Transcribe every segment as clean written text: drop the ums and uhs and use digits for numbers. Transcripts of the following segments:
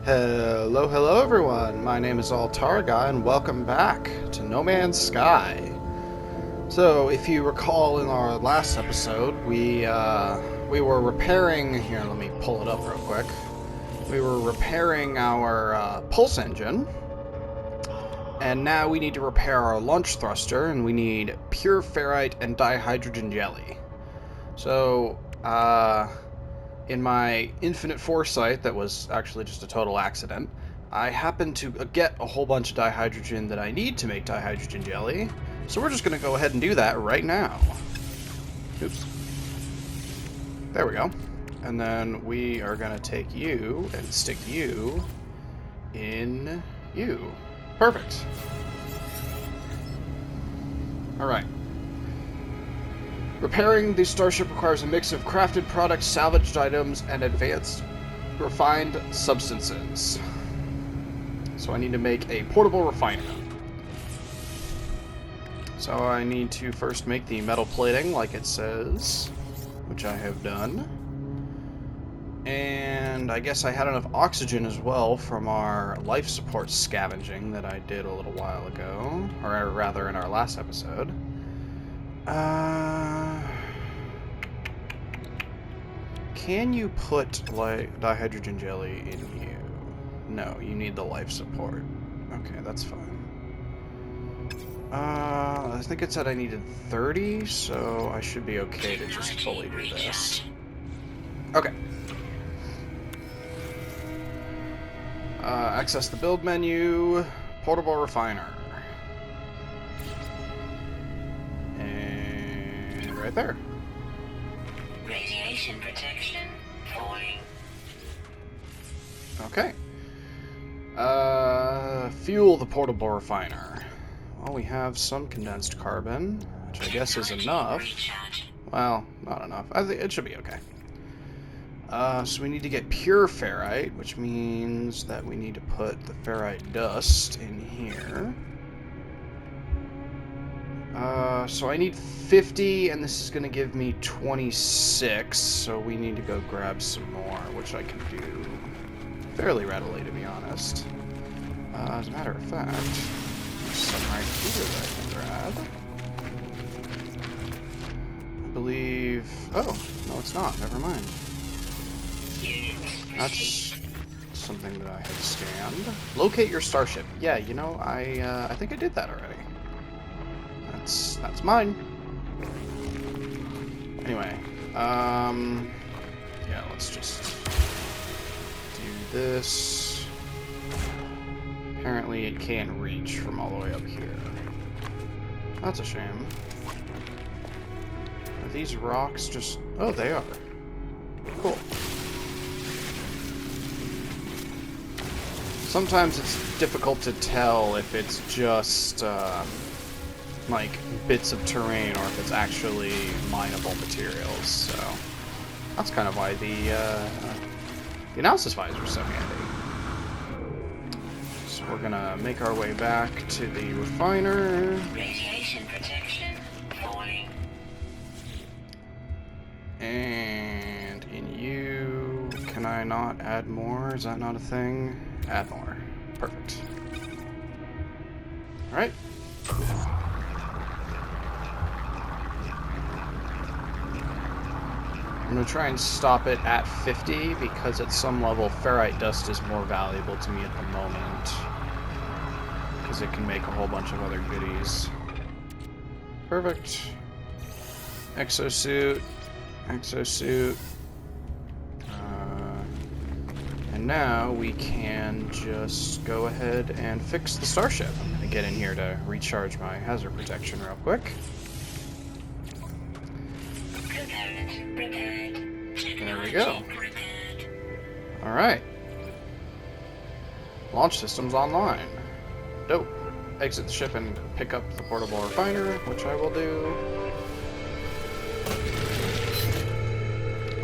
Hello, hello everyone. My name is Altarga and welcome back to No Man's Sky. So, if you recall in our last episode, we were repairing. Here, let me pull it up real quick. We were repairing our pulse engine, and now we need to repair our launch thruster, and we need pure ferrite and dihydrogen jelly. So, in my infinite foresight, that was actually just a total accident, I happened to get a whole bunch of dihydrogen that I need to make dihydrogen jelly, so we're just going to go ahead and do that right now. Oops. There we go. And then we are going to take you and stick you in you. Perfect. Alright. Repairing the starship requires a mix of crafted products, salvaged items, and advanced refined substances. So I need to make a portable refiner. So I need to first make the metal plating like it says, which I have done. And I guess I had enough oxygen as well from our life support scavenging that I did a little while ago, or rather in our last episode. Can you put like dihydrogen jelly in you? No, you need the life support. Okay, that's fine. I think it said I needed 30, so I should be okay to just fully do this. Okay. Access the build menu, portable refiner. And right there. Radiation protection falling. Okay. Fuel the portable refiner. Well, we have some condensed carbon, which I guess is enough. Well, not enough. I think it should be okay. So we need to get pure ferrite, which means that we need to put the ferrite dust in here. So I need 50, and this is going to give me 26, so we need to go grab some more, which I can do fairly readily, to be honest. As a matter of fact, there's some right here that I can grab. I believe... Oh, no it's not. Never mind. That's something that I had scanned. Locate your starship. Yeah, you know, I think I did that already. That's mine. Anyway, yeah, let's just do this. Apparently it can't reach from all the way up here. That's a shame. Are these rocks just... Oh, they are. Cool. Sometimes it's difficult to tell if it's just, like, bits of terrain or if it's actually mineable materials, so that's kind of why the analysis visor is so handy. So we're gonna make our way back to the refiner. Radiation protection falling. And in you, can I not add more? Is that not a thing? Add more. Perfect. Alright. I'm going to try and stop it at 50 because at some level ferrite dust is more valuable to me at the moment. Because it can make a whole bunch of other goodies. Perfect. Exosuit. Exosuit. And now we can just go ahead and fix the starship. I'm going to get in here to recharge my hazard protection real quick. There we go. Alright. Launch systems online. Dope. Exit the ship and pick up the portable refiner, which I will do.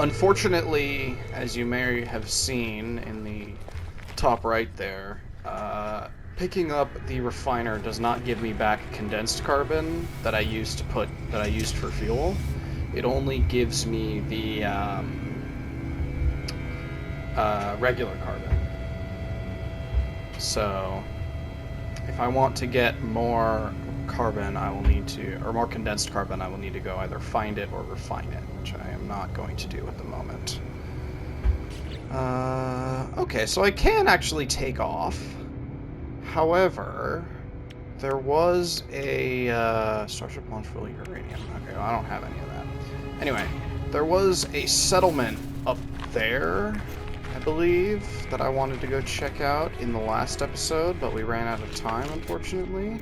Unfortunately, as you may have seen in the top right there, picking up the refiner does not give me back condensed carbon that I used for fuel. It only gives me the regular carbon. So, if I want to get more carbon, I will need to, or more condensed carbon, I will need to go either find it or refine it, which I am not going to do at the moment. Okay, so I can actually take off. However, there was a Starship launch full of uranium. Okay, well, I don't have any of that. Anyway, there was a settlement up there, I believe, that I wanted to go check out in the last episode, but we ran out of time, unfortunately.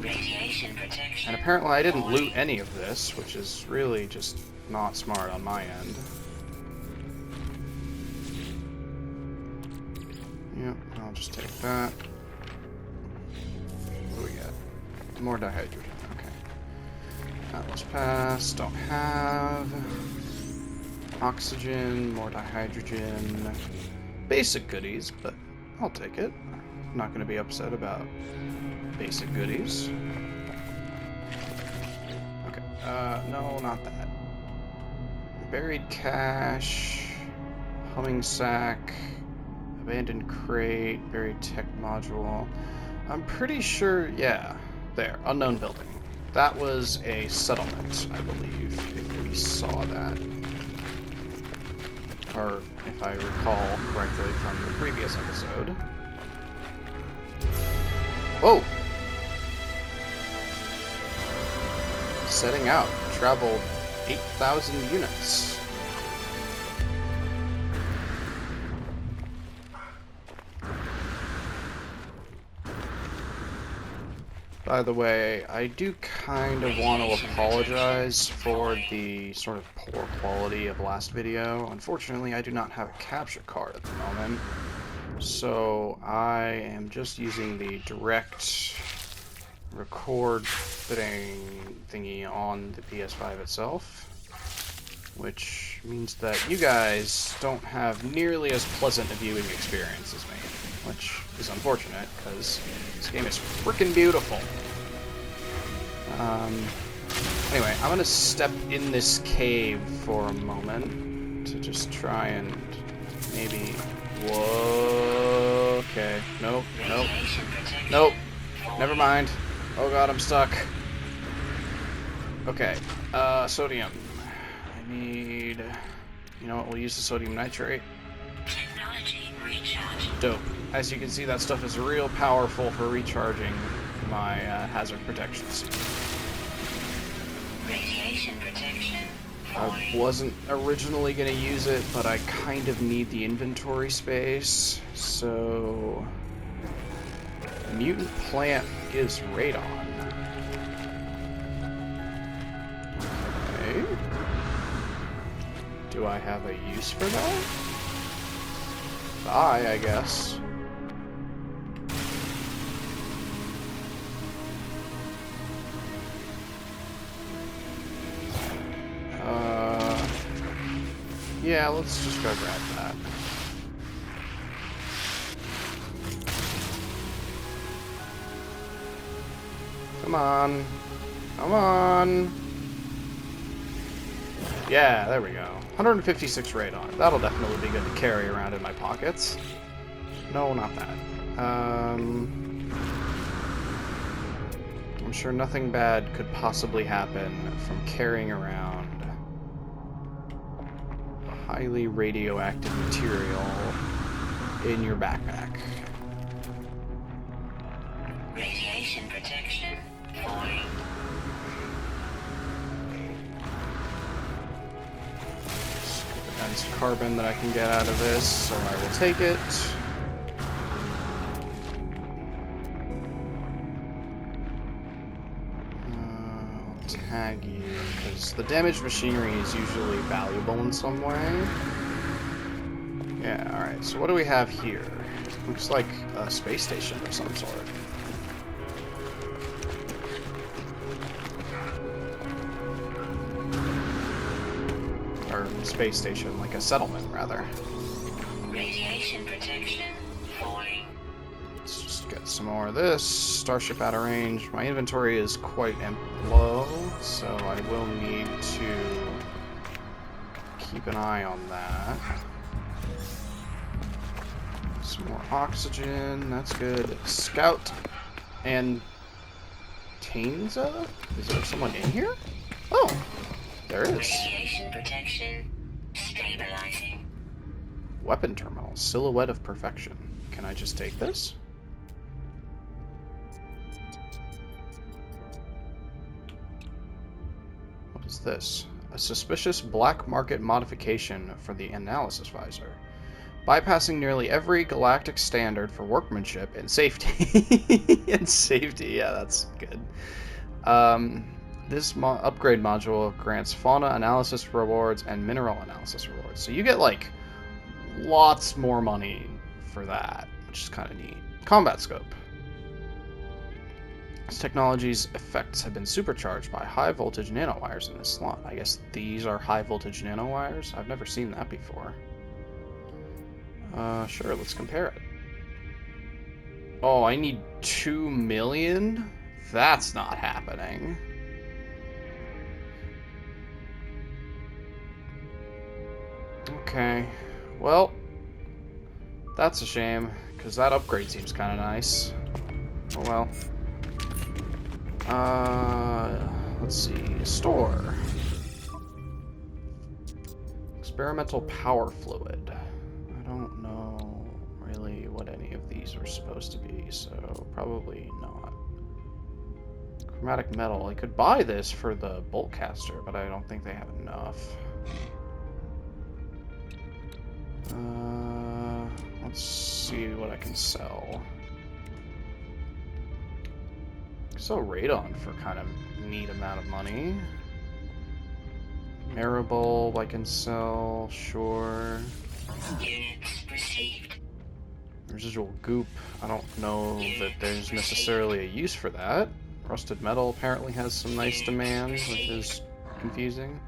Radiation protection. And apparently I didn't loot any of this, which is really just not smart on my end. Yep, I'll just take that. What do we get? More dihydrogen, okay. Atlas pass, don't have. Oxygen, more dihydrogen. Basic goodies, but I'll take it. I'm not going to be upset about basic goodies. Okay, no, not that. Buried cache, humming sack, abandoned crate, buried tech module. I'm pretty sure, yeah, there, unknown building. That was a settlement, I believe, if we saw that. Or if I recall correctly from the previous episode. Whoa! Setting out. Traveled 8,000 units. By the way, I do kind of want to apologize for the sort of poor quality of last video. Unfortunately, I do not have a capture card at the moment, so I am just using the direct record thingy on the PS5 itself, which means that you guys don't have nearly as pleasant a viewing experience as me, which is unfortunate, because this game is freaking beautiful. Anyway, I'm gonna step in this cave for a moment to just try and maybe... Whoa, okay, nope, nope, nope, never mind. Oh god, I'm stuck. Okay, sodium. I need... You know what, we'll use the sodium nitrate. Technology recharge. Dope. As you can see, that stuff is real powerful for recharging my hazard protection suit. Radiation protection. I wasn't originally going to use it, but I kind of need the inventory space, so... Mutant plant is radon. Okay. Do I have a use for that? I guess. Yeah, let's just go grab that. Come on. Come on. Yeah, there we go. 156 radon. That'll definitely be good to carry around in my pockets. No, not that. I'm sure nothing bad could possibly happen from carrying around highly radioactive material in your backpack. Radiation protection. Falling. Condensed carbon that I can get out of this, so I will take it. I'll tag you, because the damaged machinery is usually valuable in some way. Yeah, alright, so what do we have here? Looks like a space station of some sort. Or space station, like a settlement, rather. Radiation protection. Falling. Let's just get some more of this. Starship out of range. My inventory is quite low, so I will need to keep an eye on that. Some more oxygen. That's good. Scout and Tainza? Is there someone in here? Oh, there is. Radiation protection stabilizing. Weapon terminal. Silhouette of perfection. Can I just take this? What is this? A suspicious black market modification for the analysis visor. Bypassing nearly every galactic standard for workmanship and safety. And safety, yeah, that's good. This upgrade module grants fauna analysis rewards and mineral analysis rewards. So you get, like, lots more money for that, which is kind of neat. Combat scope. This technology's effects have been supercharged by high voltage nanowires in this slot. I guess these are high voltage nanowires? I've never seen that before. Sure, let's compare it. Oh, I need 2 million? That's not happening. Okay, well, that's a shame, because that upgrade seems kind of nice. Oh well. Let's see, store. Experimental power fluid. I don't know really what any of these are supposed to be, so probably not. Chromatic metal. I could buy this for the bolt caster, but I don't think they have enough. Let's see what I can sell. Sell radon for kind of neat amount of money. Marable I can sell, sure. Units received. Residual goop, I don't know that there's necessarily a use for that. Rusted metal apparently has some nice demand, which is confusing.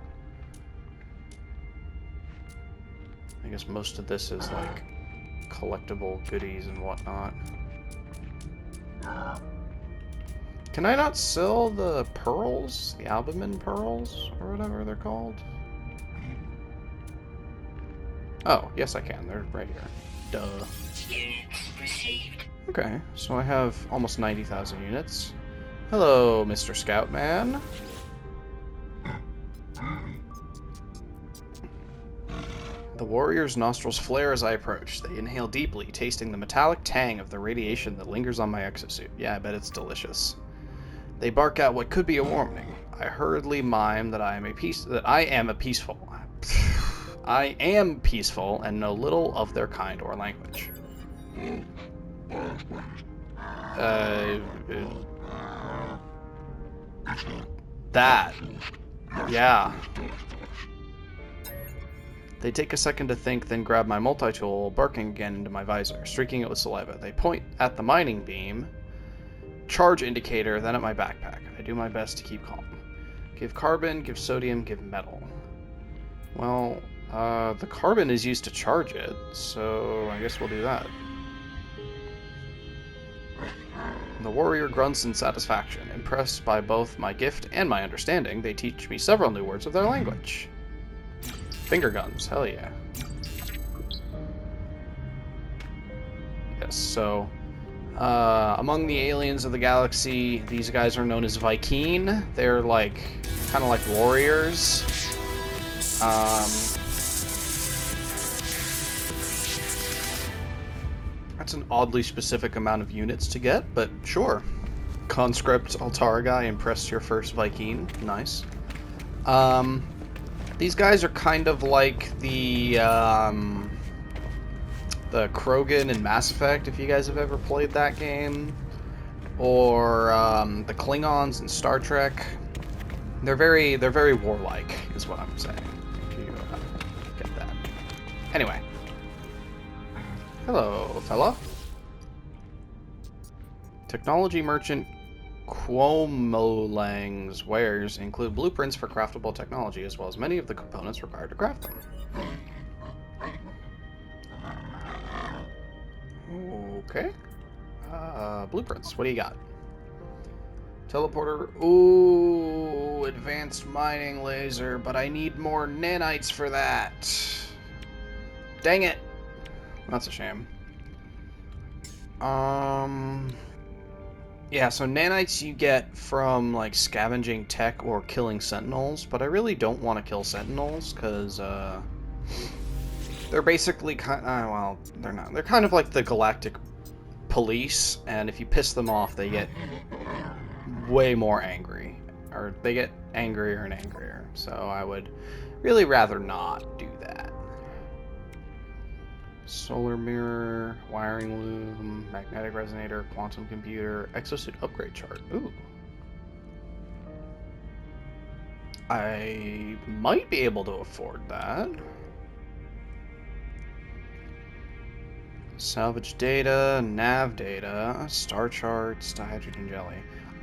I guess most of this is like collectible goodies and whatnot. Can I not sell the pearls? The albumin pearls? Or whatever they're called? Oh, yes I can. They're right here. Duh. Units received. Okay, so I have almost 90,000 units. Hello, Mr. Scoutman. The warrior's nostrils flare as I approach. They inhale deeply, tasting the metallic tang of the radiation that lingers on my exosuit. Yeah, I bet it's delicious. They bark out what could be a warning. I hurriedly mime that I am peaceful. I am peaceful and know little of their kind or language. That. Yeah. They take a second to think, then grab my multi-tool, barking again into my visor, streaking it with saliva. They point at the mining beam, charge indicator, then at my backpack. I do my best to keep calm. Give carbon, give sodium, give metal. Well, the carbon is used to charge it, so I guess we'll do that. The warrior grunts in satisfaction. Impressed by both my gift and my understanding, they teach me several new words of their language. Finger guns, hell yeah. Yes, so among the aliens of the galaxy, these guys are known as Vy'keen. They're like kind of like warriors. That's an oddly specific amount of units to get, but sure. Conscript Altara impressed your first Vy'keen. Nice. These guys are kind of like the Krogan in Mass Effect, if you guys have ever played that game, or the Klingons in Star Trek. They're very warlike, is what I'm saying. If you get that. Anyway, hello, fella. Technology merchant Quomolang's wares include blueprints for craftable technology, as well as many of the components required to craft them. Okay. Blueprints. What do you got? Teleporter. Ooh, advanced mining laser, but I need more nanites for that. Dang it. That's a shame. Yeah, so nanites you get from, like, scavenging tech or killing sentinels, but I really don't want to kill sentinels, because, they're basically well, they're not. They're kind of like the galactic police, and if you piss them off, they get way more angry. Or they get angrier and angrier, so I would really rather not do that. Solar mirror, wiring loom, magnetic resonator, quantum computer, exosuit upgrade chart. Ooh. I might be able to afford that. Salvage data, nav data, star charts, dihydrogen jelly.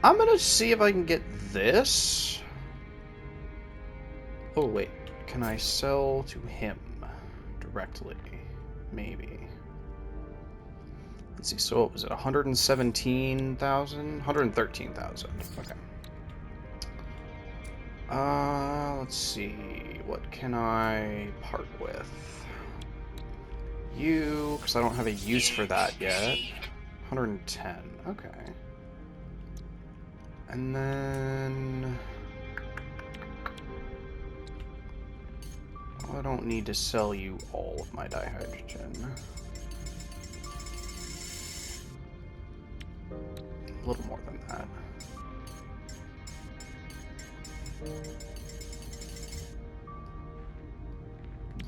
I'm gonna see if I can get this. Oh wait, can I sell to him directly? Maybe. Let's see, so what was it? 117,000? 113,000. Okay. Let's see. What can I part with? You, because I don't have a use for that yet. 110. Okay. And then... I don't need to sell you all of my dihydrogen. A little more than that.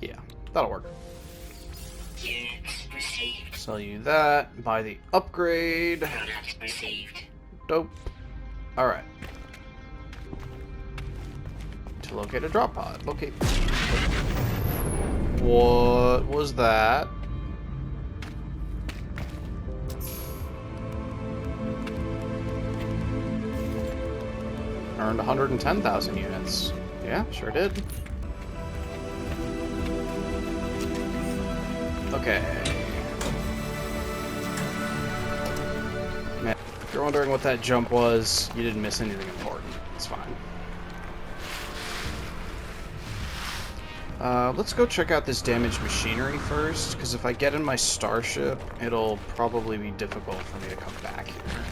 Yeah, that'll work. Units received. Sell you that. Buy the upgrade. Product received. Dope. Alright. To locate a drop pod. Locate. What was that? Earned 110,000 units. Yeah, sure did. Okay. Man, if you're wondering what that jump was, you didn't miss anything important. It's fine. Let's go check out this damaged machinery first, because if I get in my starship, it'll probably be difficult for me to come back here.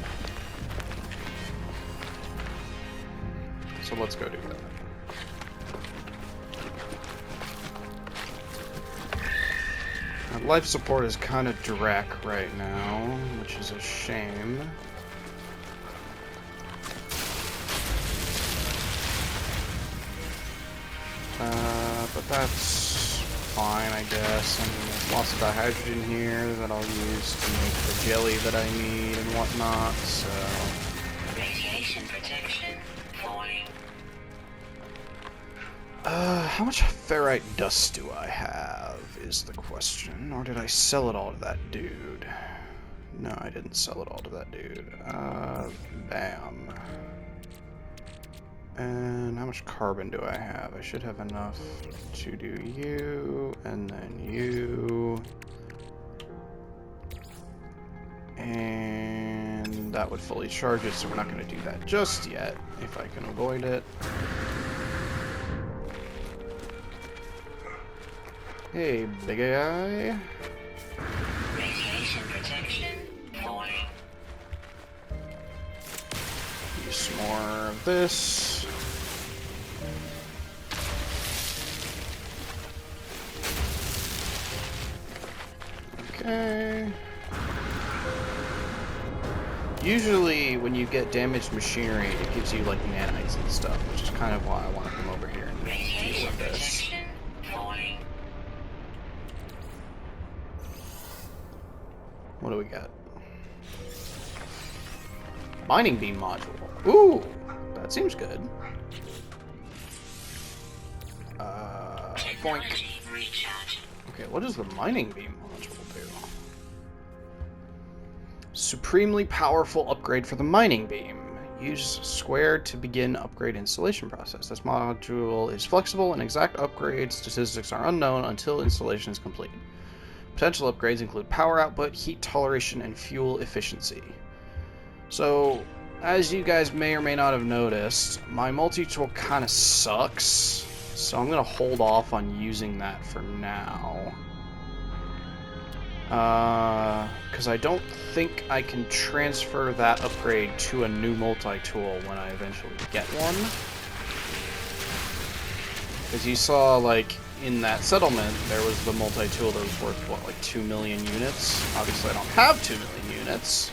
So let's go do that. Life support is kind of direct right now, which is a shame. But that's fine, I guess. I mean, there's lots of dihydrogen here that I'll use to make the jelly that I need and whatnot, so... Radiation protection falling. How much ferrite dust do I have, is the question. Or did I sell it all to that dude? No, I didn't sell it all to that dude. Bam. And how much carbon do I have? I should have enough to do you, and then you. And that would fully charge it, so we're not going to do that just yet, if I can avoid it. Hey, big guy. Radiation protection falling. Use some more of this. Okay. Usually, when you get damaged machinery, it gives you like nanites and stuff, which is kind of why I want to come over here and deal Radiation with this. protection falling. What do we got? Mining beam module. Ooh, that seems good. Boink. Technology recharge. Okay, what does the mining beam module do? Supremely powerful upgrade for the mining beam. Use square to begin upgrade installation process. This module is flexible and exact upgrade statistics are unknown until installation is complete. Potential upgrades include power output, heat toleration, and fuel efficiency. So, as you guys may or may not have noticed, my multi-tool kind of sucks. So I'm going to hold off on using that for now. Because I don't think I can transfer that upgrade to a new multi-tool when I eventually get one. Because you saw, like, in that settlement, there was the multi-tool that was worth, what, like 2 million units? Obviously I don't have 2 million units.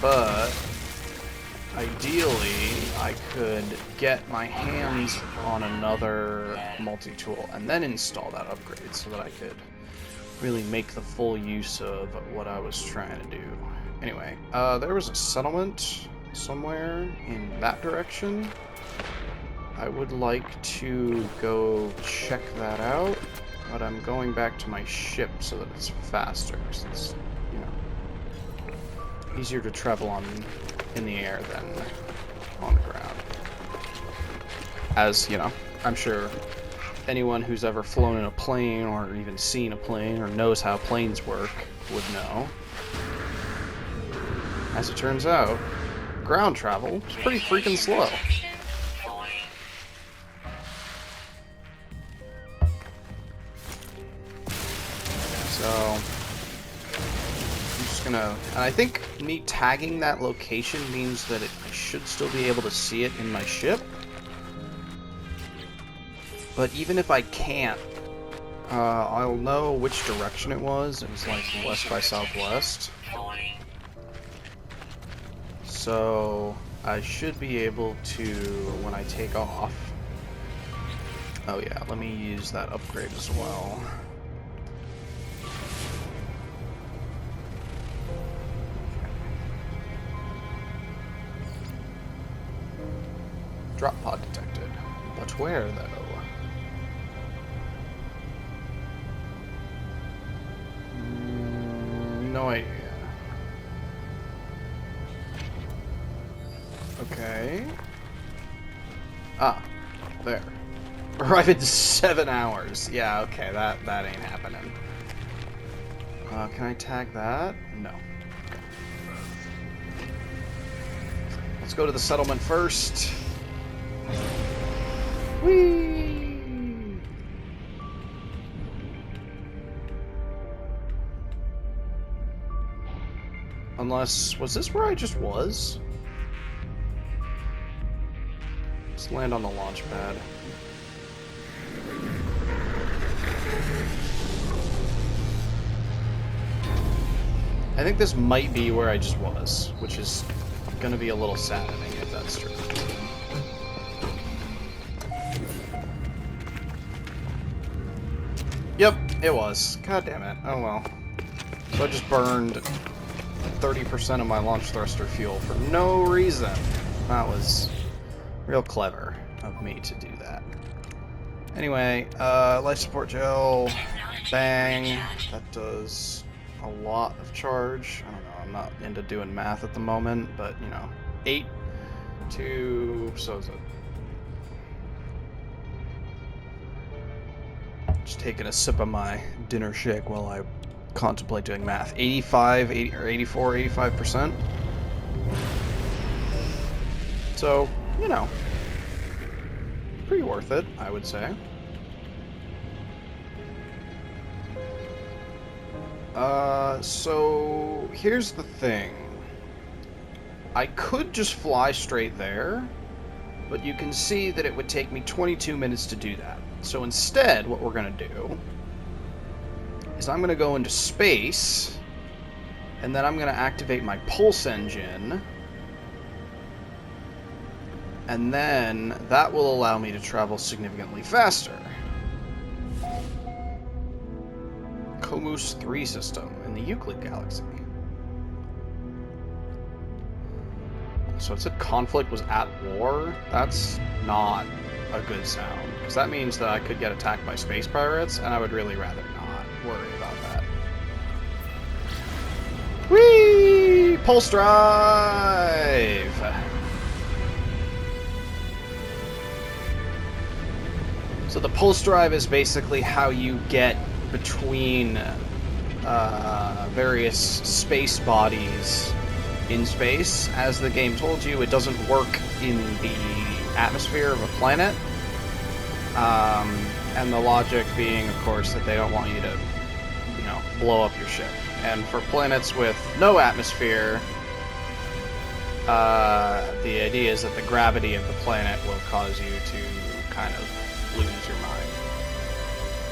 But ideally, I could get my hands on another multi-tool and then install that upgrade so that I could really make the full use of what I was trying to do. Anyway, there was a settlement somewhere in that direction. I would like to go check that out, but I'm going back to my ship so that it's faster, because it's, you know, easier to travel on in the air than on the ground. As, you know, I'm sure anyone who's ever flown in a plane or even seen a plane or knows how planes work would know. As it turns out, ground travel is pretty freaking slow. So, I'm just gonna... And I think me tagging that location means that I should still be able to see it in my ship. But even if I can't, I'll know which direction it was. It was like west by southwest. So, I should be able to, when I take off... Oh yeah, let me use that upgrade as well. Drop pod detected. But where, though? No idea. Okay. Ah, there. Arrive in 7 hours. Yeah, okay, that ain't happening. Can I tag that? No. Let's go to the settlement first. Whee! Unless, was this where I just was? Let's land on the launch pad. I think this might be where I just was, which is gonna be a little saddening if that's true. Yep, it was. God damn it. Oh well. So I just burned 30% of my launch thruster fuel for no reason. That was real clever of me to do that. Anyway, life support gel. Bang. That does a lot of charge. I don't know, I'm not into doing math at the moment, but, you know, 8 to... so is it... Just taking a sip of my dinner shake while I contemplate doing math. 85, 80, or 84, 85%. So, you know, pretty worth it, I would say. So here's the thing. I could just fly straight there, but you can see that it would take me 22 minutes to do that. So instead, what we're gonna do is I'm gonna go into space, and then I'm gonna activate my pulse engine, and then that will allow me to travel significantly faster. Comus 3 system in the Euclid Galaxy. So it said conflict was at war. That's not a good sound, because that means that I could get attacked by space pirates, and I would really rather not worry about that. Whee! Pulse drive! So the pulse drive is basically how you get between various space bodies in space. As the game told you, it doesn't work in the atmosphere of a planet. And the logic being, of course, that they don't want you to blow up your ship. And for planets with no atmosphere, the idea is that the gravity of the planet will cause you to kind of lose your mind.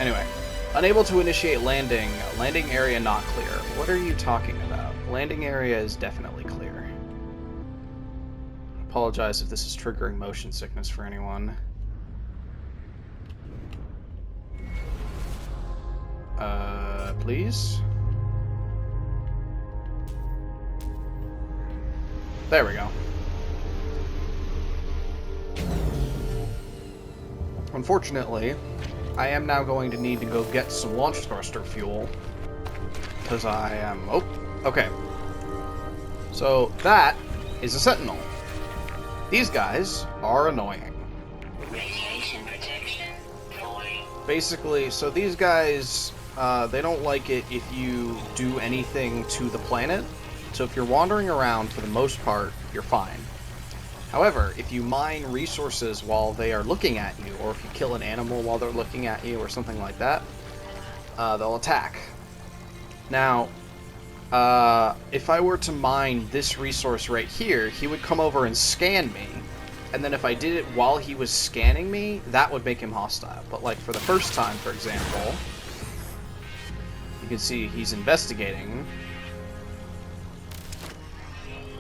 Anyway, unable to initiate landing. Landing area not clear. What are you talking about? Landing area is definitely clear. Apologize if this is triggering motion sickness for anyone. Please? There we go. Unfortunately, I am now going to need to go get some launch thruster fuel. Because I am... Oh, okay. So, that is a Sentinel. These guys are annoying. Radiation protection falling. Basically, so these guys, they don't like it if you do anything to the planet. So if you're wandering around, for the most part, you're fine. However, if you mine resources while they are looking at you, or if you kill an animal while they're looking at you, or something like that, they'll attack. Now, if I were to mine this resource right here, he would come over and scan me. And then if I did it while he was scanning me, that would make him hostile. But like for the first time, for example, you can see he's investigating,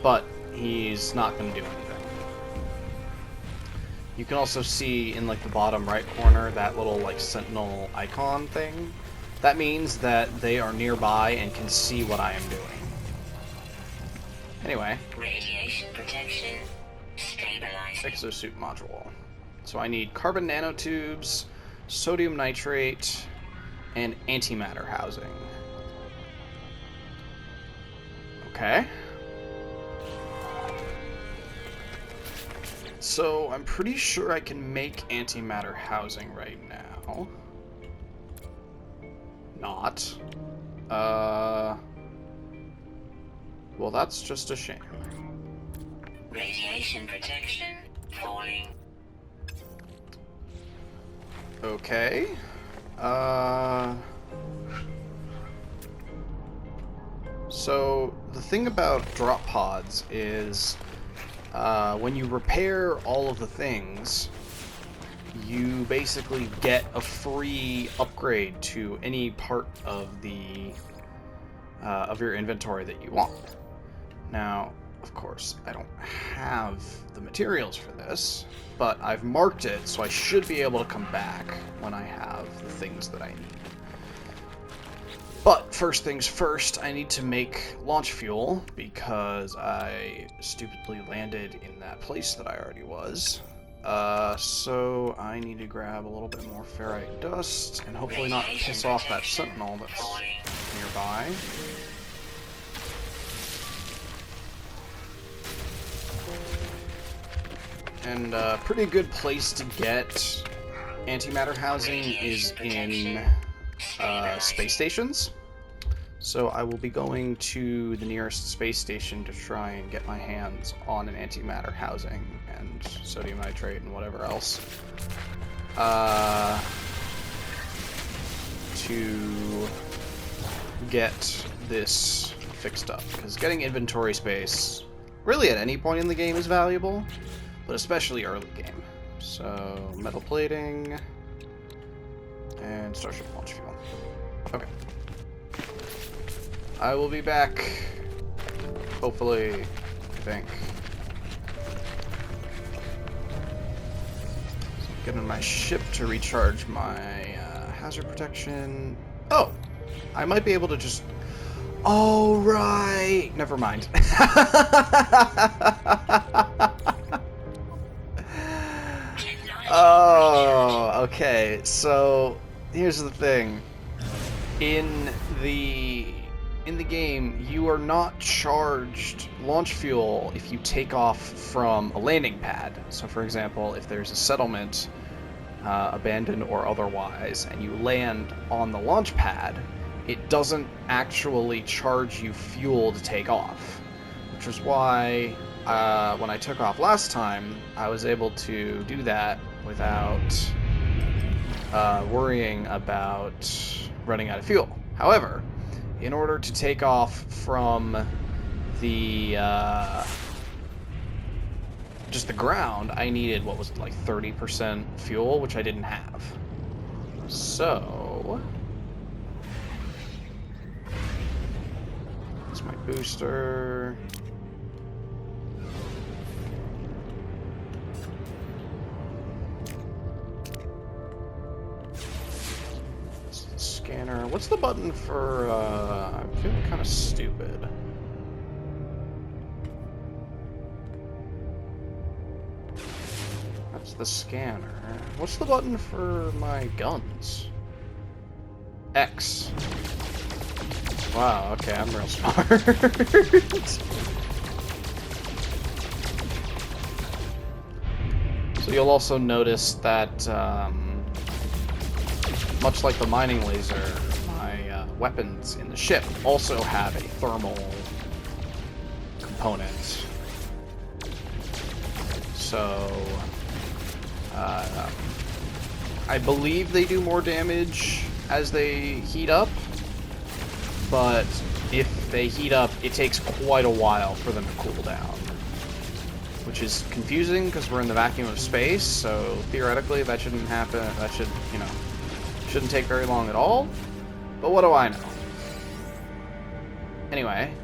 but he's not going to do anything. You can also see in like the bottom right corner that little like sentinel icon thing. That means that they are nearby and can see what I am doing. Anyway. Radiation protection stabilizing. Exosuit module. So I need carbon nanotubes, sodium nitrate, and antimatter housing. Okay. So I'm pretty sure I can make antimatter housing right now. Not. Well, that's just a shame. Radiation protection falling. Okay. So the thing about drop pods is, when you repair all of the things, you basically get a free upgrade to any part of the of your inventory that you want. Now, of course, I don't have the materials for this, but I've marked it, so I should be able to come back when I have the things that I need. But first things first, I need to make launch fuel because I stupidly landed in that place that I already was. So I need to grab a little bit more ferrite dust and hopefully not piss off that sentinel that's nearby. And a pretty good place to get antimatter housing is in space stations. So I will be going to the nearest space station to try and get my hands on an antimatter housing and sodium nitrate and whatever else. To get this fixed up. Because getting inventory space, really at any point in the game, is valuable, but especially early game. So, metal plating, and starship launch fuel. Okay. I will be back, hopefully, I think. So getting my ship to recharge my hazard protection. Oh! I might be able to just... Oh, right! Never mind. Oh, okay. So, here's the thing. In the game, you are not charged launch fuel if you take off from a landing pad. So, for example, if there's a settlement, abandoned or otherwise, and you land on the launch pad, it doesn't actually charge you fuel to take off. Which is why, when I took off last time, I was able to do that without worrying about running out of fuel. However, in order to take off from the just the ground, I needed, what was it, like 30% fuel, which I didn't have. So that's my booster. Scanner. What's the button for, I'm feeling kind of stupid. That's the scanner. What's the button for my guns? X. Wow, okay, I'm real smart. So you'll also notice that, much like the mining laser, my weapons in the ship also have a thermal component. So, I believe they do more damage as they heat up, but if they heat up, it takes quite a while for them to cool down. Which is confusing because we're in the vacuum of space, so theoretically that shouldn't happen. That should, you know, shouldn't take very long at all. But what do I know? Anyway,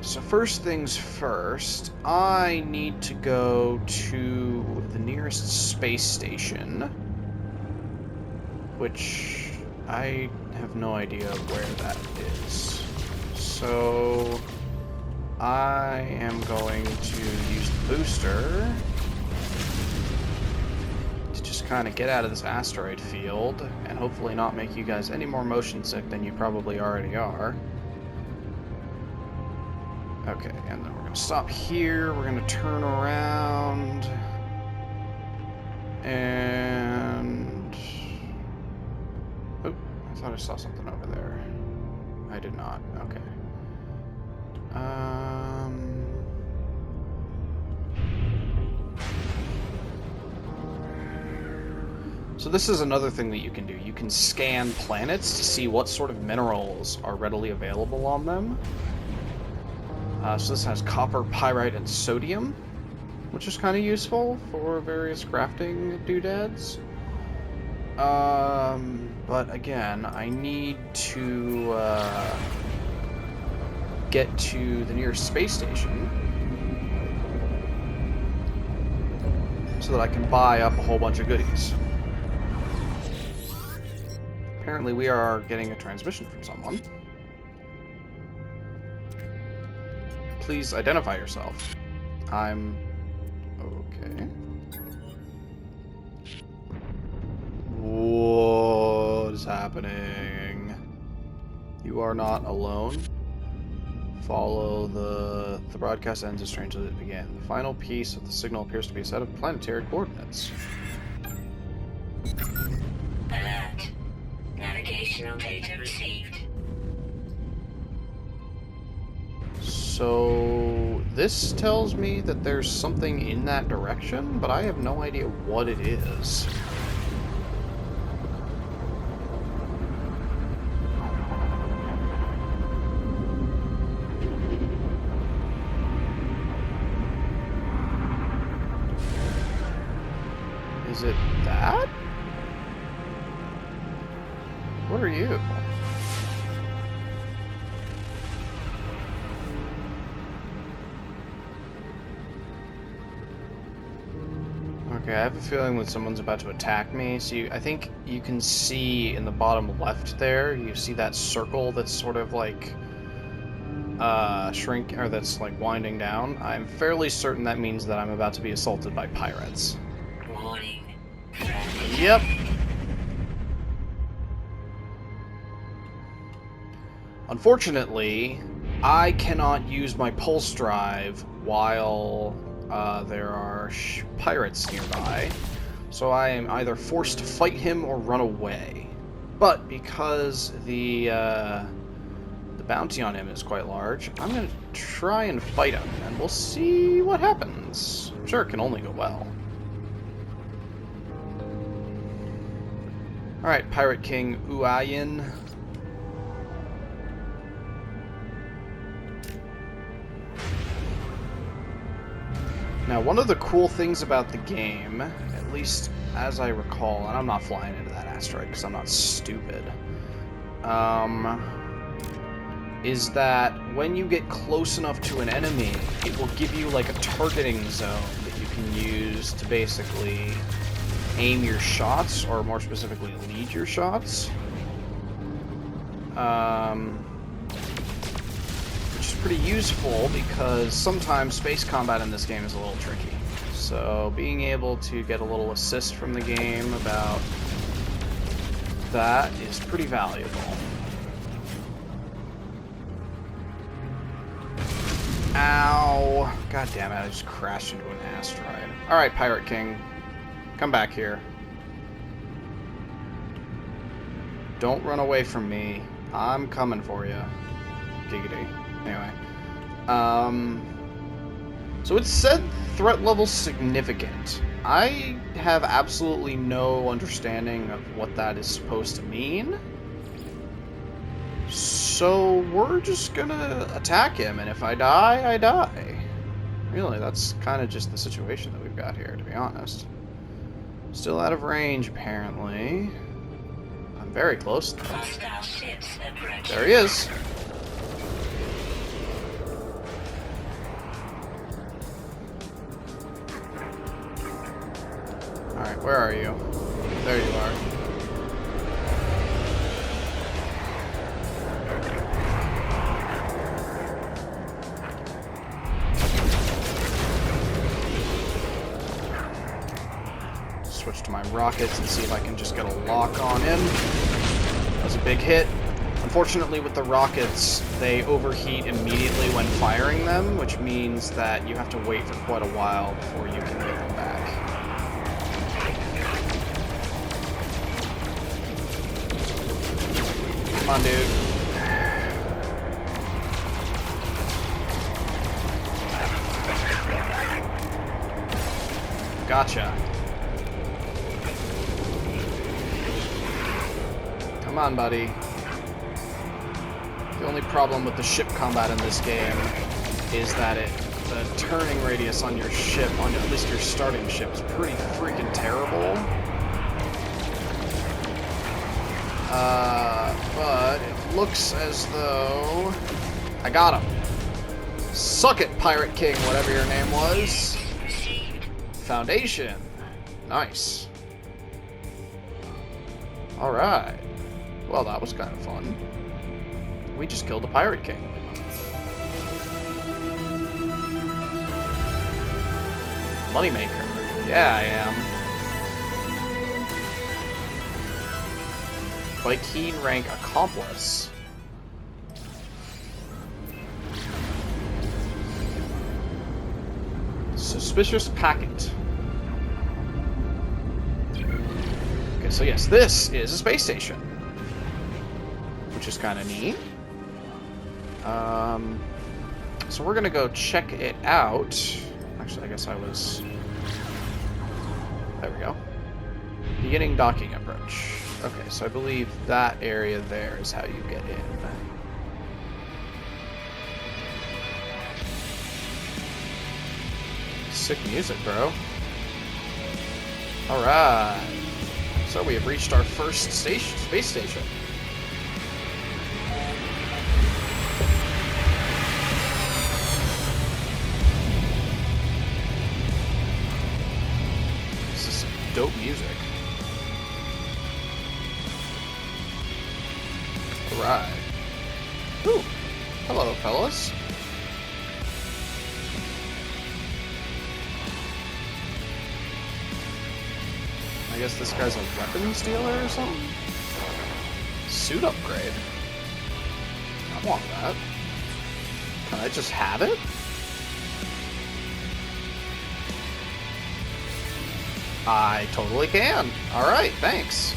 so first things first, I need to go to the nearest space station, which I have no idea where that is. So I am going to use the booster to just kind of get out of this asteroid field and hopefully not make you guys any more motion sick than you probably already are. Okay, and then we're going to stop here, we're going to turn around, and... Oh, I thought I saw something over there. I did not, okay. So this is another thing that you can do. You can scan planets to see what sort of minerals are readily available on them. So this has copper, pyrite, and sodium, which is kind of useful for various crafting doodads. But again, I need to get to the nearest space station so that I can buy up a whole bunch of goodies. Apparently we are getting a transmission from someone. Please identify yourself. I'm... okay. What is happening? You are not alone. Follow the broadcast ends as strangely as it began. The final piece of the signal appears to be a set of planetary coordinates. Alert. Navigational data received. So this tells me that there's something in that direction, but I have no idea what it is. Is it that? What are you? Okay, I have a feeling that someone's about to attack me. So I think you can see in the bottom left there, you see that circle that's sort of like or that's like winding down. I'm fairly certain that means that I'm about to be assaulted by pirates. Warning. Yep. Unfortunately, I cannot use my pulse drive while there are pirates nearby, so I am either forced to fight him or run away. But because the bounty on him is quite large, I'm going to try and fight him, and we'll see what happens. I'm sure it can only go well. Alright, Pirate King Uayin, Now, one of the cool things about the game, at least as I recall, and I'm not flying into that asteroid because I'm not stupid, is that when you get close enough to an enemy, it will give you like a targeting zone that you can use to basically aim your shots, or more specifically, lead your shots. Which is pretty useful because sometimes space combat in this game is a little tricky. So being able to get a little assist from the game about that is pretty valuable. Ow! God damn it, I just crashed into an asteroid. Alright, Pirate King. Come back here. Don't run away from me. I'm coming for you. Giggity. Anyway. So it said threat level significant. I have absolutely no understanding of what that is supposed to mean. So we're just gonna attack him, and if I die, I die. Really, that's kind of just the situation that we've got here, to be honest. Still out of range, apparently. I'm very close, though. There he is. Alright, where are you? There you are. Switch to my rockets and see if I can just get a lock on him. That was a big hit. Unfortunately, with the rockets, they overheat immediately when firing them, which means that you have to wait for quite a while before you can get them back. Come on, dude. Gotcha. Come on, buddy. The only problem with the ship combat in this game is that the turning radius on your ship, on at least your starting ship, is pretty freaking terrible. But it looks as though I got him. Suck it, Pirate King, whatever your name was. Foundation. Nice. Alright. Well, that was kind of fun. We just killed the Pirate King. Moneymaker. Yeah, I am. Vy'keen rank accomplice. Suspicious packet. Okay, so yes, this is a space station, which is kind of neat. So we're gonna go check it out. Actually, I guess I was... There we go. Beginning docking approach. Okay, so I believe that area there is how you get in. Sick music, bro. Alright. So we have reached our first space station. This is some dope music. Alright. Ooh. Hello, fellas. I guess this guy's a weapons dealer or something? Suit upgrade. I want that. Can I just have it? I totally can. Alright, thanks.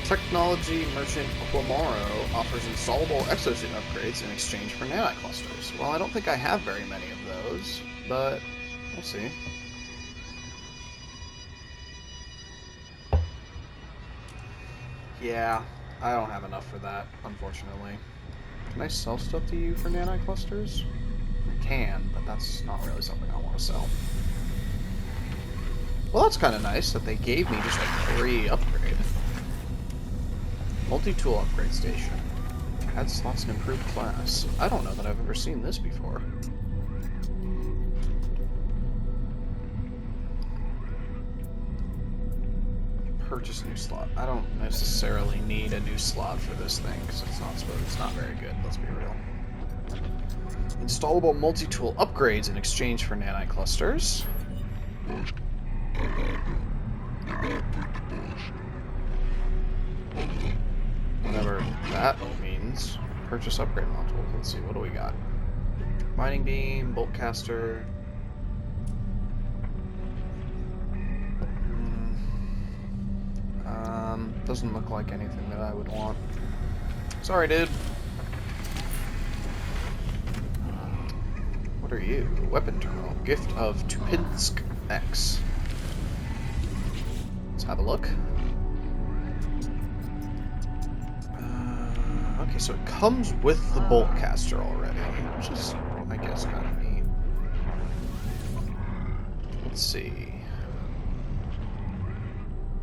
Technology Merchant Quamaro offers installable exosuit upgrades in exchange for nanoclusters. Well, I don't think I have very many of those, but we'll see. Yeah, I don't have enough for that, unfortunately. Can I sell stuff to you for nanoclusters? can, but that's not really something I want to sell. Well, that's kind of nice that they gave me just like 3 upgrade. Multi-tool upgrade station. Add slots and improved class. I don't know that I've ever seen this before. Purchase new slot. I don't necessarily need a new slot for this thing because it's not very good. Let's be real. Installable multi-tool upgrades in exchange for nanite clusters. Whatever that means. Purchase upgrade modules. Let's see, what do we got? Mining beam, bolt caster. Doesn't look like anything that I would want. Sorry, dude. What are you? Weapon terminal. Gift of Tupinsk X. Let's have a look. Okay, so it comes with the bolt caster already, which is, I guess, kind of neat. Let's see.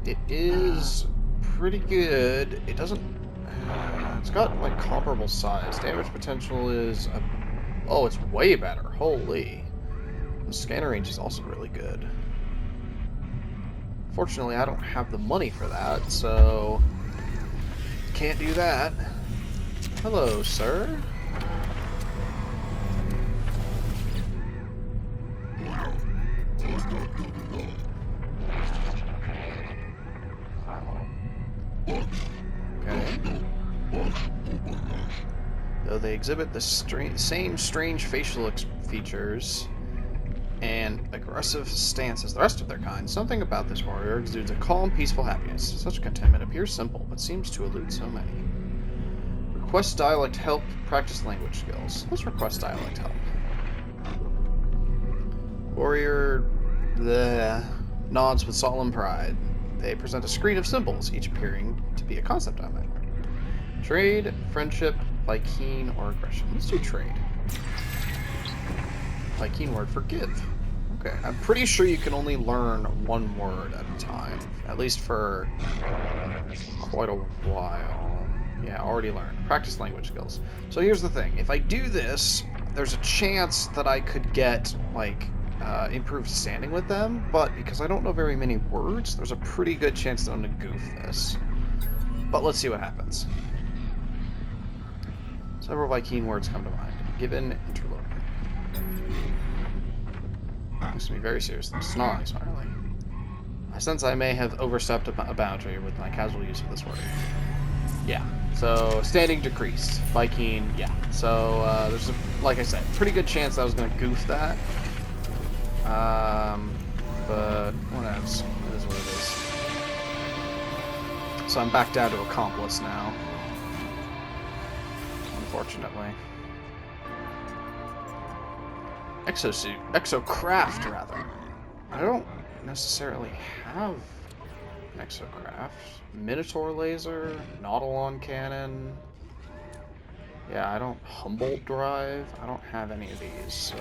It is pretty good. It doesn't... it's got, like, comparable size. Damage potential is... oh, it's way better. Holy. The scanner range is also really good. Fortunately, I don't have the money for that, so... can't do that. Hello, sir. Okay. Though they exhibit the same strange facial features and aggressive stance as the rest of their kind, something about this warrior exudes a calm, peaceful happiness. Such contentment appears simple, but seems to elude so many. Request dialect help, practice language skills. Let's request dialect help. Warrior nods with solemn pride. They present a screen of symbols, each appearing to be a concept dialect. Trade, friendship, Vy'keen, or aggression. Let's do trade. Vy'keen word for give. Okay, I'm pretty sure you can only learn 1 word at a time. At least for quite a while. Yeah, already learned. Practice language skills. So here's the thing. If I do this, there's a chance that I could get, like, improved standing with them, but because I don't know very many words, there's a pretty good chance that I'm going to goof this. But let's see what happens. Several Vy'keen words come to mind. Given, interloper. Looks to be very serious. Snarling. I sense I may have overstepped a boundary with my casual use of this word. Yeah. So, standing decreased. Vy'keen, yeah. So, there's, like I said, pretty good chance I was going to goof that. But what else? It is what it is. So I'm back down to accomplice now. Unfortunately. Exosuit. Exocraft, rather. I don't necessarily have an exocraft. Minotaur laser, Nautilon cannon. Yeah, I don't... Humboldt drive. I don't have any of these, so...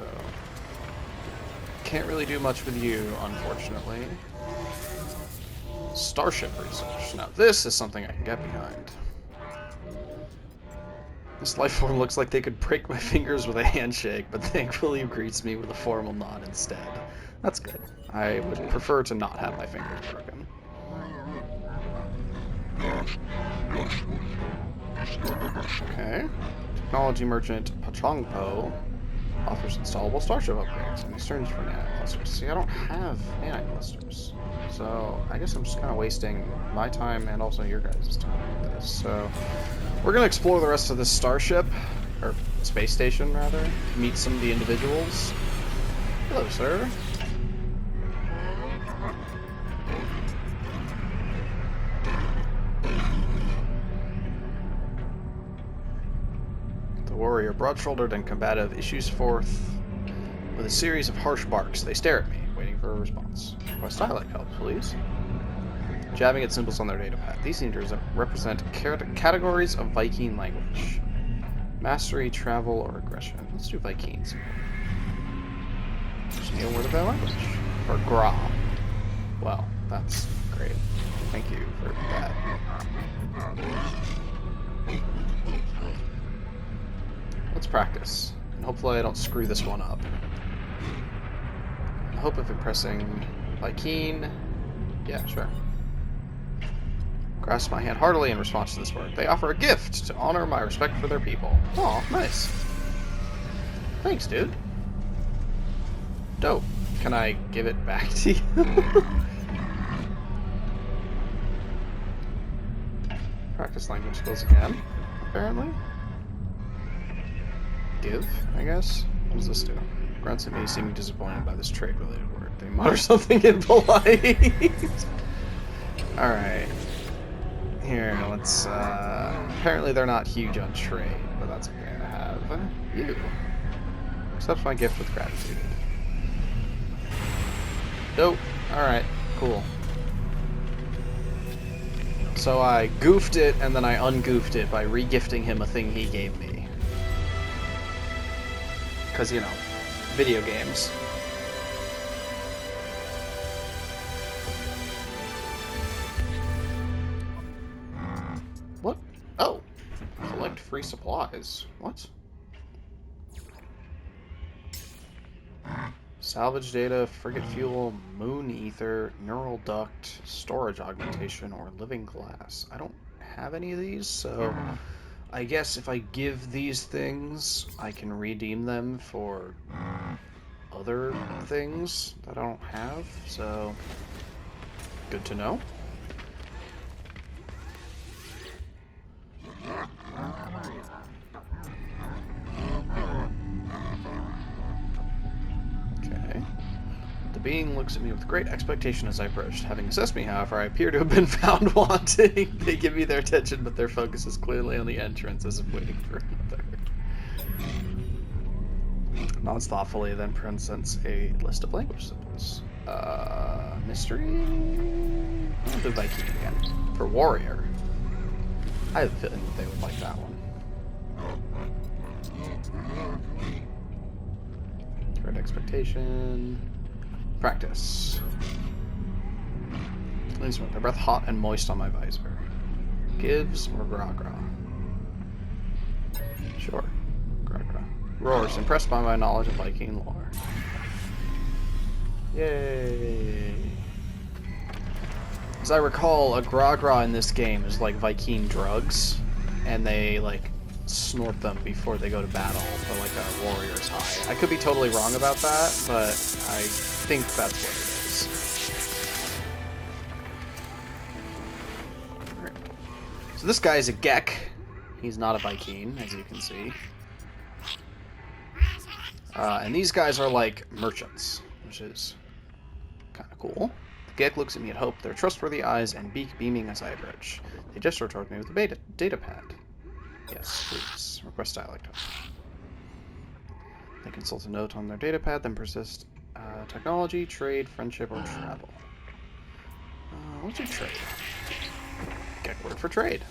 Can't really do much with you, unfortunately. Starship research. Now this is something I can get behind. This life form looks like they could break my fingers with a handshake, but thankfully greets me with a formal nod instead. That's good. I would prefer to not have my fingers broken. Okay. Technology merchant Pachongpo offers installable starship upgrades in exchange for nanite clusters. See, I don't have nanite clusters. So, I guess I'm just kind of wasting my time and also your guys' time with this. So, we're going to explore the rest of this starship, or space station, rather. Meet some of the individuals. Hello, sir. The warrior, broad-shouldered and combative, issues forth with a series of harsh barks. They stare at me, waiting for a response. Request dialect help, please. Jabbing at symbols on their datapad. These leaders represent categories of Vy'keen language. Mastery, travel, or aggression. Let's do Vy'keen. Just need a word of their language. For Gra. Well, that's great. Thank you for that. Let's practice. And hopefully I don't screw this one up. I hope of impressing Vy'keen. Yeah, sure. Grasp my hand heartily in response to this word. They offer a gift to honor my respect for their people. Aw, nice. Thanks, dude. Dope. Can I give it back to you? Practice language skills again, apparently. Give, I guess? What does this do? Grunts at me, seeming disappointed by this trade-related word. They mutter something impolite. Alright. Here, let's, apparently they're not huge on trade, but that's okay to have. You. Accept my gift with gratitude. Dope. Alright, cool. So I goofed it, and then I ungoofed it by re-gifting him a thing he gave me. Because, you know, video games. What? Oh! Collect free supplies. What? Salvage data, frigate fuel, moon ether, neural duct, storage augmentation, or living glass. I don't have any of these, so I guess if I give these things, I can redeem them for other things that I don't have, so good to know. The being looks at me with great expectation as I approached. Having assessed me, however, I appear to have been found wanting. They give me their attention, but their focus is clearly on the entrance as if waiting for another. Nods thoughtfully, then presents a list of language symbols. Mystery? I'll do Vy'keen again. For warrior. I have a feeling that they would like that one. Great expectation. Practice. Leaves my breath hot and moist on my visor. Gives or Gra-Gra? Sure. Gra-Gra. Roars, impressed by my knowledge of Vy'keen lore. Yay! As I recall, a Gra-Gra in this game is like Vy'keen drugs, and they, like, snort them before they go to battle for, like, a warrior's high. I could be totally wrong about that, but I think that's what it is. So this guy is a Gek. He's not a Vy'keen, as you can see. And these guys are like merchants, which is kind of cool. The Gek looks at me at hope, their trustworthy eyes and beak beaming as I approach. They gesture toward me with the data pad. Yes, please. Request dialect tone. They consult a note on their datapad, then persist. Technology, trade, friendship, or travel. Let's do trade. Get word for trade.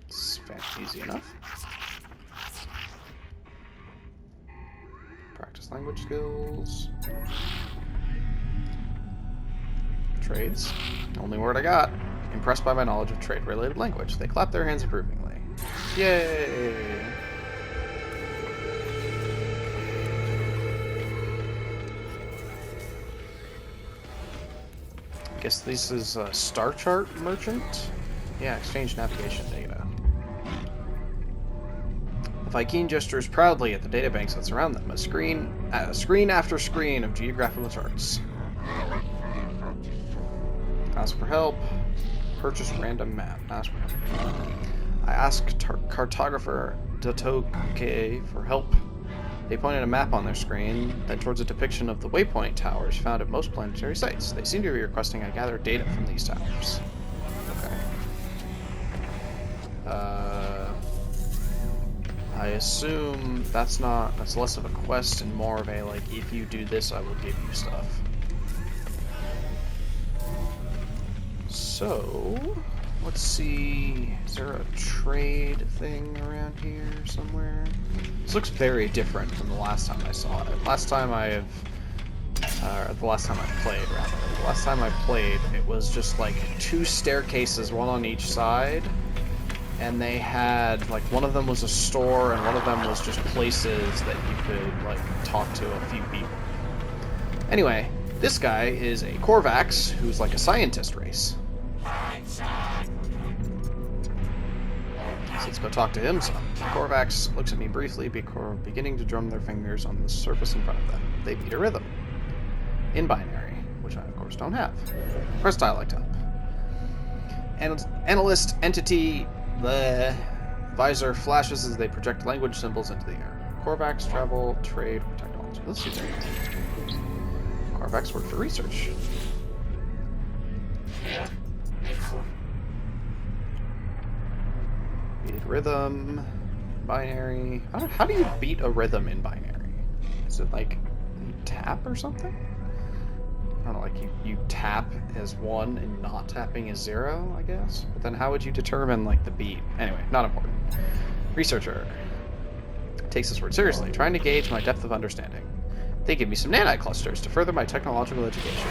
It's easy enough. Practice language skills. Trades. Only word I got. Impressed by my knowledge of trade-related language. They clap their hands approvingly. Yay! I guess this is a star chart merchant? Yeah, exchange navigation data. The Vy'keen gestures proudly at the databanks that surround them, screen after screen of geographical charts. Ask for help. Purchase random map. Ask for help. I asked cartographer Datoke for help. They pointed a map on their screen, then towards a depiction of the waypoint towers found at most planetary sites. They seem to be requesting I gather data from these towers. Okay. I assume that's less of a quest and more of a, like, if you do this, I will give you stuff. So, let's see, is there a trade thing around here somewhere? This looks very different from the last time I saw it. Last time I have The last time I played, rather. The last time I played, it was just like 2 staircases, one on each side, and they had, like, one of them was a store, and one of them was just places that you could, like, talk to a few people. Anyway, this guy is a Korvax, who's like a scientist race. So let's go talk to him some. Korvax looks at me briefly before beginning to drum their fingers on the surface in front of them. They beat a rhythm. In binary, which I, of course, don't have. Press dialect up. Analyst entity, the visor flashes as they project language symbols into the air. Korvax, travel, trade, or technology. Let's see there. Korvax work for research. Beat rhythm, binary. How do you beat a rhythm in binary? Is it like you tap or something? I don't know, like you tap as 1 and not tapping as 0, I guess? But then how would you determine, like, the beat? Anyway, not important. Researcher takes this word seriously, trying to gauge my depth of understanding. They give me some nanite clusters to further my technological education.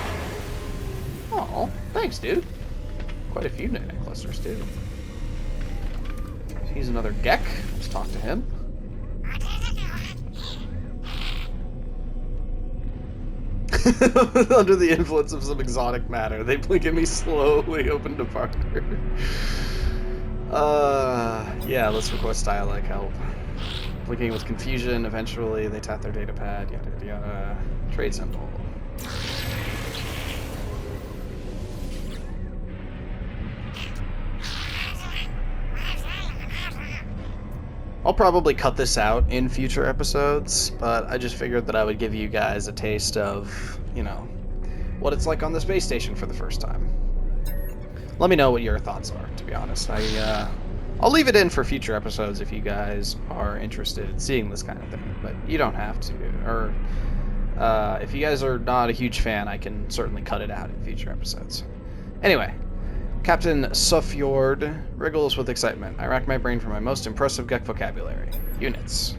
Oh, thanks, dude. Quite a few nanite clusters, too. He's another Gek. Let's talk to him. Under the influence of some exotic matter, they blink at me slowly, open to partner. Yeah, let's request dialect help. Blinking with confusion, eventually they tap their data pad, yada yada yada. Trade symbol. I'll probably cut this out in future episodes, but I just figured that I would give you guys a taste of, you know, what it's like on the space station for the first time. Let me know what your thoughts are, to be honest. I'll leave it in for future episodes if you guys are interested in seeing this kind of thing, but you don't have to. Or, if you guys are not a huge fan, I can certainly cut it out in future episodes. Anyway. Captain Sufjord wriggles with excitement. I rack my brain for my most impressive Gek vocabulary. Units.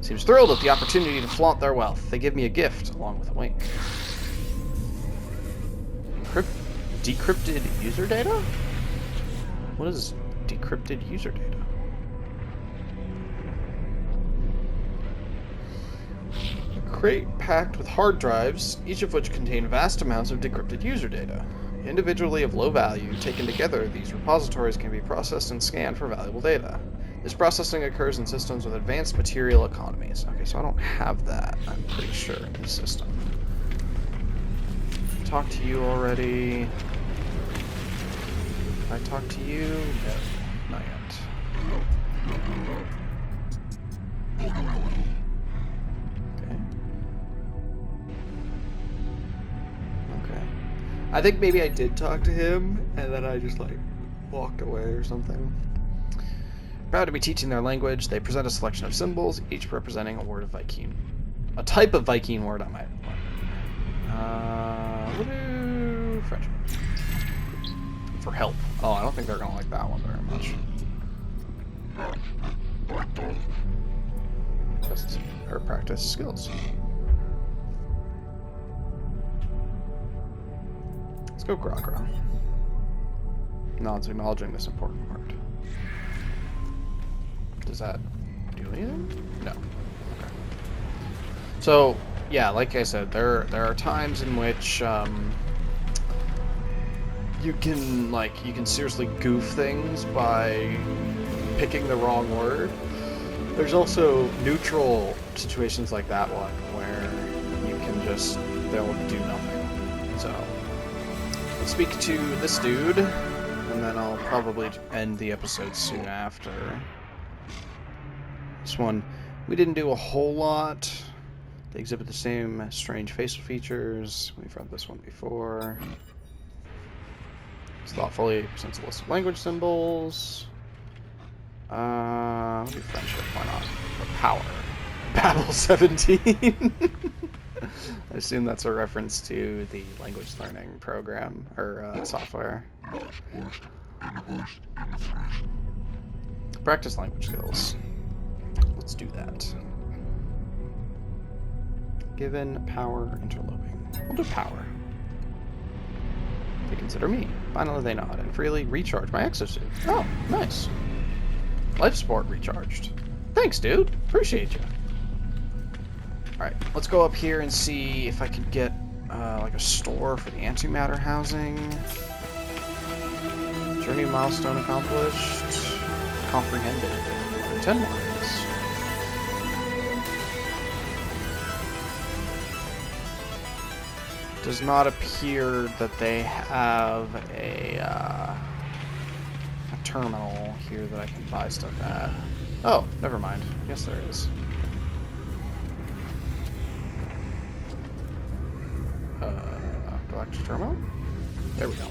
Seems thrilled at the opportunity to flaunt their wealth. They give me a gift, along with a wink. Decrypted user data? What is decrypted user data? A crate packed with hard drives, each of which contain vast amounts of decrypted user data. Individually of low value, taken together, these repositories can be processed and scanned for valuable data. This processing occurs in systems with advanced material economies. Okay, so I don't have that, I'm pretty sure, in the system. Talked to you already. I talked to you? No, not yet. Okay. I think maybe I did talk to him, and then I just, like, walked away or something. Proud to be teaching their language, they present a selection of symbols, each representing a word of Vy'keen. A type of Vy'keen word I might learn. We'll do French. For help. Oh, I don't think they're gonna like that one very much. Or practice skills. Let's go Gragra. No, it's acknowledging this important word. Does that do anything? No. Okay. So, yeah, like I said, there are times in which you can seriously goof things by picking the wrong word. There's also neutral situations like that one where you can just, they'll do nothing. So, let's speak to this dude, and then I'll probably end the episode soon after. This one, we didn't do a whole lot. They exhibit the same strange facial features. We've read this one before. It's thoughtfully presents a list of language symbols. We'll do friendship, why not? Or power. Babel 17. I assume that's a reference to the language learning program, or software. Practice language skills. Let's do that. Given power interloping. We'll do power. They consider me. Finally, they nod and freely recharge my exosuit. Oh, nice. Life support recharged. Thanks, dude. Appreciate you. Alright, let's go up here and see if I can get, like a store for the antimatter housing. Journey milestone accomplished. Comprehended. 10 marks. Does not appear that they have a terminal here that I can buy stuff at. Oh, never mind. Yes, there is. Galactic terminal? There we go.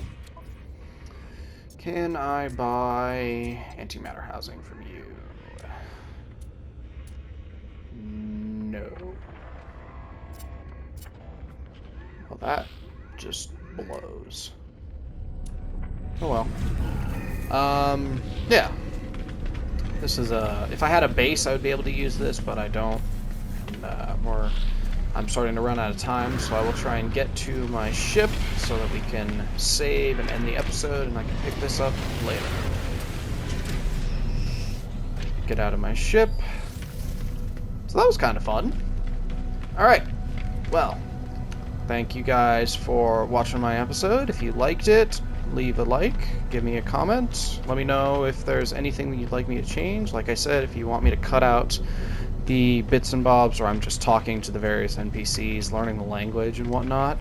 Can I buy antimatter housing from you? No. Well, that just blows. Oh well. Yeah. This is if I had a base, I would be able to use this, but I don't. And, I'm starting to run out of time, so I will try and get to my ship so that we can save and end the episode, and I can pick this up later. Get out of my ship. So that was kind of fun. Alright. Well, thank you guys for watching my episode. If you liked it, leave a like, give me a comment, let me know if there's anything that you'd like me to change. Like I said, if you want me to cut out the bits and bobs where I'm just talking to the various NPCs, learning the language and whatnot,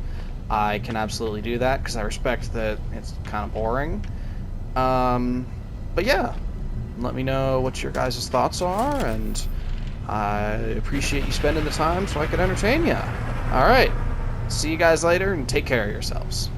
I can absolutely do that, because I respect that it's kind of boring. But yeah, let me know what your guys' thoughts are, and I appreciate you spending the time so I could entertain you. Alright, see you guys later, and take care of yourselves.